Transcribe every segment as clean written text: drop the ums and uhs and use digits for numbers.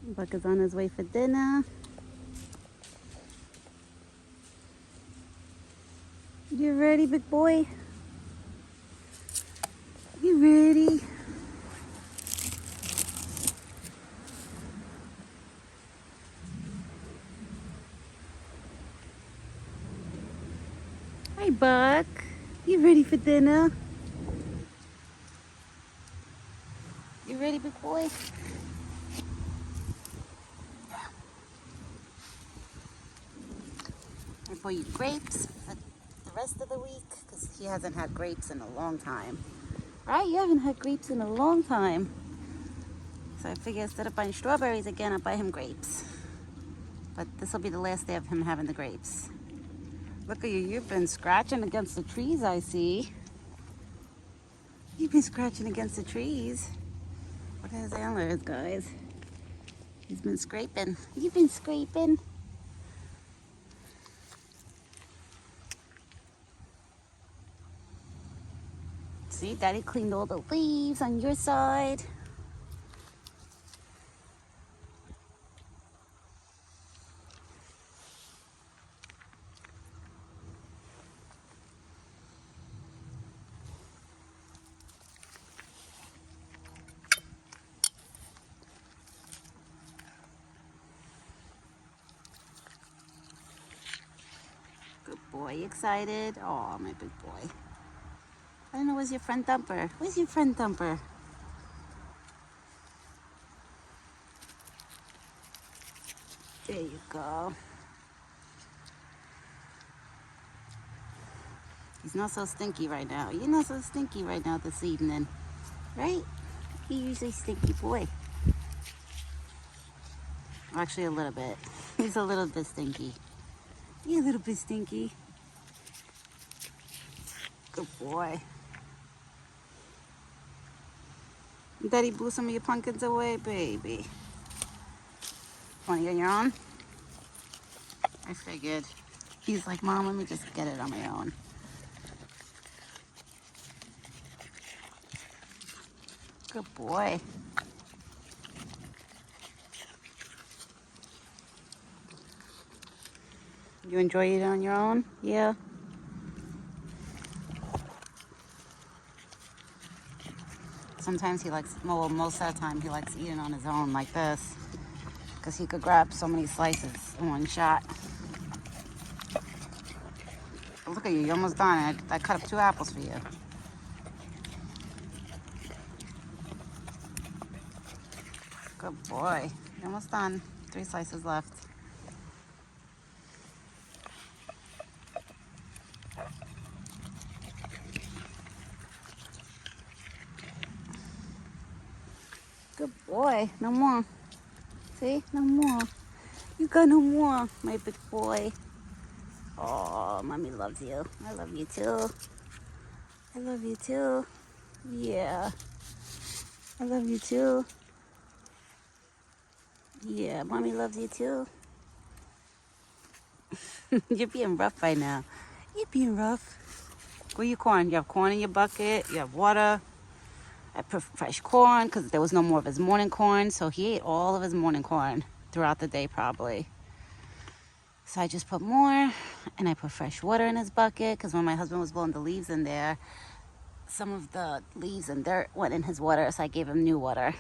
Buck is on his way for dinner. You ready, big boy? You ready? Hi, Buck. You ready for dinner? You ready, big boy? I bought you grapes for the rest of the week because he hasn't had grapes in a long time. Right? You haven't had grapes in a long time. So I figure instead of buying strawberries again, I'll buy him grapes. But this will be the last day of him having the grapes. Look at you. You've been scratching against the trees, I see. You've been scratching against the trees. What are his antlers, guys? He's been scraping. You've been scraping. See, Daddy cleaned all the leaves on your side. Good boy. You excited? Oh, my big boy. I don't know, where's your friend Thumper? Where's your friend Thumper? There you go. He's not so stinky right now. You're not so stinky right now this evening, right? You're usually stinky boy. Actually, a little bit. He's a little bit stinky. You're a little bit stinky. Good boy. Daddy blew some of your pumpkins away, baby. Want to get your own? I figured. He's like, Mom, let me just get it on my own. Good boy. You enjoy it on your own? Yeah. Sometimes he likes, well, most of the time he likes eating on his own like this because he could grab so many slices in one shot. But look at you, you're almost done. I cut up 2 apples for you. Good boy. You're almost done. 3 slices left. Good boy. No more. See? No more. You got no more, my big boy. Oh, Mommy loves you. I love you too. I love you too. Yeah. I love you too. Yeah, Mommy loves you too. You're being rough right now. You're being rough. Where your corn? You have corn in your bucket. You have water. I put fresh corn because there was no more of his morning corn. So he ate all of his morning corn throughout the day probably. So I just put more and I put fresh water in his bucket because when my husband was blowing the leaves in there, some of the leaves and dirt went in his water. So I gave him new water.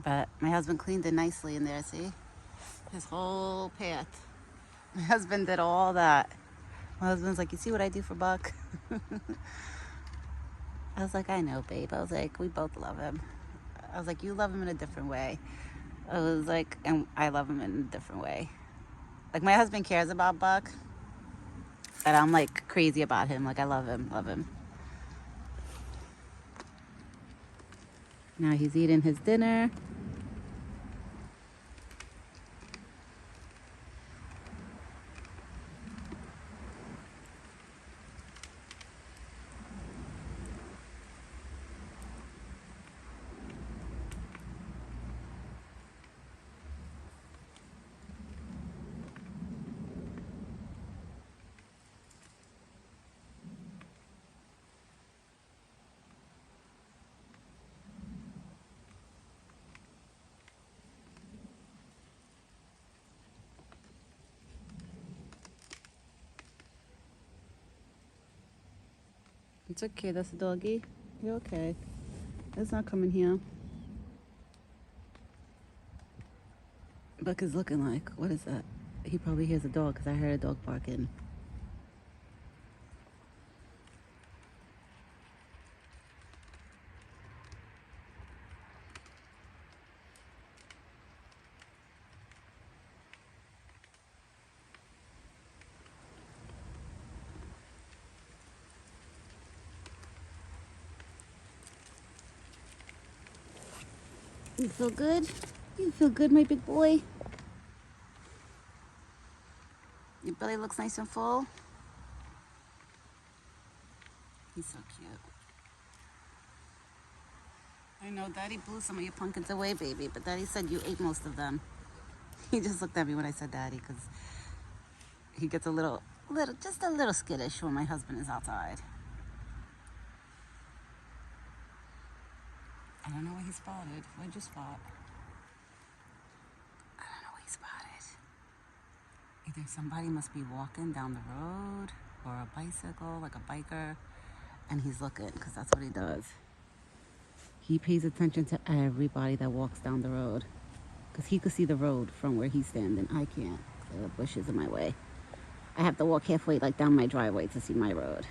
But my husband cleaned it nicely in there, see? His whole path. My husband did all that. My husband's like, you see what I do for Buck? I was like, I know, babe. I was like, we both love him. I was like, you love him in a different way. I was like, and I love him in a different way. Like, my husband cares about Buck, but I'm like crazy about him. Like, I love him, love him. Now he's eating his dinner. It's okay, that's a doggy. You're okay. It's not coming here. Buck is looking like, what is that? He probably hears a dog because I heard a dog barking. You feel good? You feel good, my big boy? Your belly looks nice and full. He's so cute. I know Daddy blew some of your pumpkins away, baby, but Daddy said you ate most of them. He just looked at me when I said Daddy because he gets just a little skittish when my husband is outside. I don't know what he spotted. What'd you spot? I don't know what he spotted. Either somebody must be walking down the road or a bicycle, like a biker, and he's looking because that's what he does. He pays attention to everybody that walks down the road because he could see the road from where he's standing. I can't. The bushes in my way. I have to walk halfway, like down my driveway to see my road.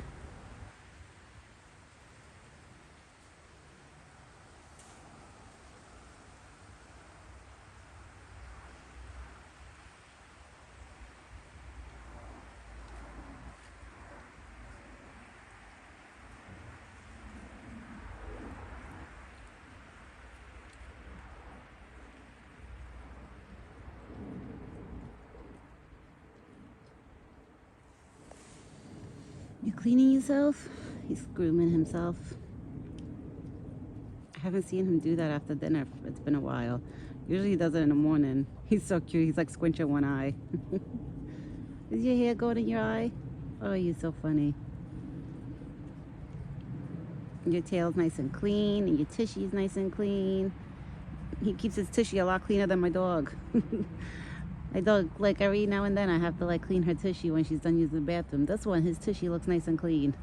You cleaning yourself? He's grooming himself. I haven't seen him do that after dinner. It's been a while. Usually he does it in the morning. He's so cute. He's like squinching one eye. Is your hair going in your eye? Oh, you're so funny. Your tail's nice and clean, and your tushy's nice and clean. He keeps his tushy a lot cleaner than my dog. My dog, like every now and then, I have to like clean her tushy when she's done using the bathroom. This one, his tushy looks nice and clean.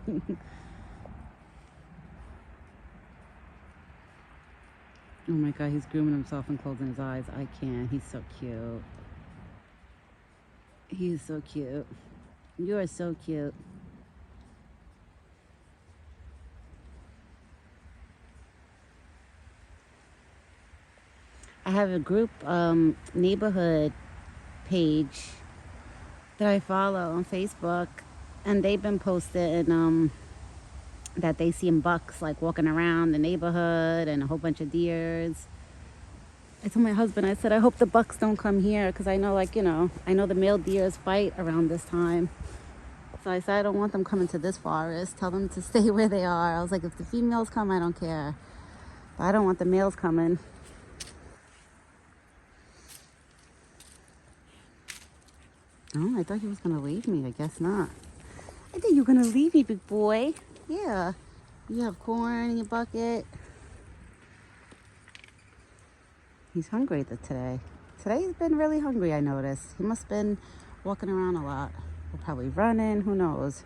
Oh my God, he's grooming himself and closing his eyes. I can't. He's so cute. He is so cute. You are so cute. I have a group neighborhood page that I follow on Facebook, and they've been posting that they seen bucks like walking around the neighborhood and a whole bunch of deers. I told my husband, I said, I hope the bucks don't come here because I know, like, you know, I know the male deers fight around this time. So I said, I don't want them coming to this forest. Tell them to stay where they are. I was like, if the females come, I don't care. But I don't want the males coming. Oh, I thought he was going to leave me. I guess not. I think you're going to leave me, big boy. Yeah. You have corn in your bucket. He's hungry today. Today he's been really hungry, I noticed. He must have been walking around a lot. Or probably running, who knows.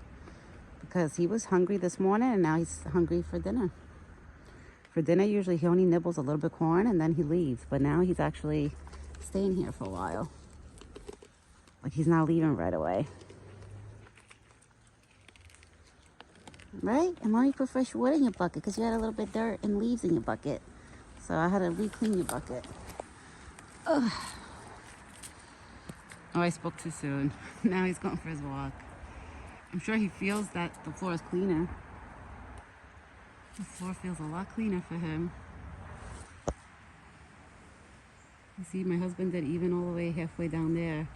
Because he was hungry this morning and now he's hungry for dinner. For dinner, usually he only nibbles a little bit of corn and then he leaves. But now he's actually staying here for a while. Like he's not leaving right away. Right? And mommy put fresh wood in your bucket because you had a little bit of dirt and leaves in your bucket. So I had to re-clean your bucket. Ugh. Oh, I spoke too soon. Now he's going for his walk. I'm sure he feels that the floor is cleaner. The floor feels a lot cleaner for him. You see, my husband did even all the way halfway down there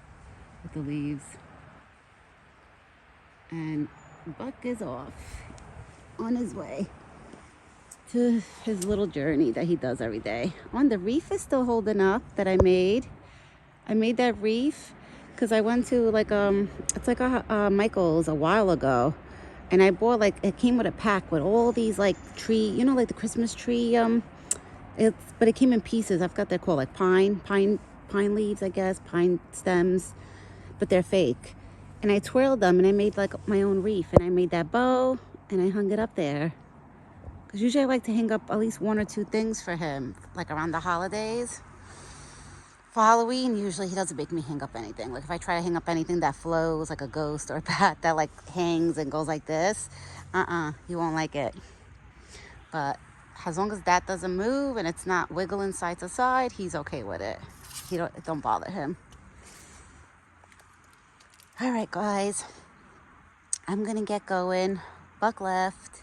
with the leaves. And Buck is off on his way to his little journey that he does every day. On the reef is still holding up that I made. I made that reef because I went to like it's like a Michael's a while ago, and I bought like it came with a pack with all these like tree, you know, like the Christmas tree but it came in pieces. I forgot they're called, like pine leaves, I guess, pine stems, but they're fake. And I twirled them and I made like my own reef, and I made that bow and I hung it up there. Because usually I like to hang up at least 1 or 2 things for him, like around the holidays. For Halloween, usually he doesn't make me hang up anything. Like if I try to hang up anything that flows like a ghost or a bat that like hangs and goes like this, he won't like it. But as long as that doesn't move and it's not wiggling side to side, he's okay with it. It don't bother him. All right, guys, I'm gonna get going. Buck left.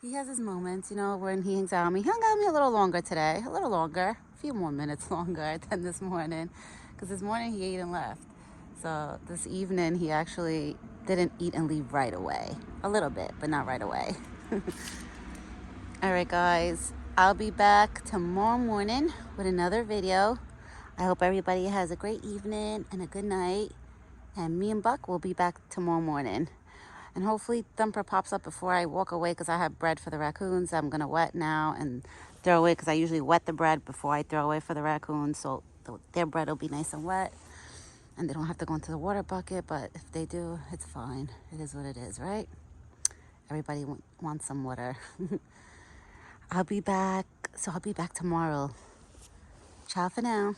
He has his moments, you know, when he hangs out with me. He hung out with me a little longer today, a little longer, a few more minutes longer than this morning, because this morning he ate and left. So this evening he actually didn't eat and leave right away. A little bit, but not right away. All right, guys, I'll be back tomorrow morning with another video. I hope everybody has a great evening and a good night. And me and Buck will be back tomorrow morning. And hopefully Thumper pops up before I walk away, because I have bread for the raccoons I'm going to wet now and throw away, because I usually wet the bread before I throw away for the raccoons. So their bread will be nice and wet. And they don't have to go into the water bucket. But if they do, it's fine. It is what it is, right? Everybody wants some water. I'll be back. So I'll be back tomorrow. Ciao for now.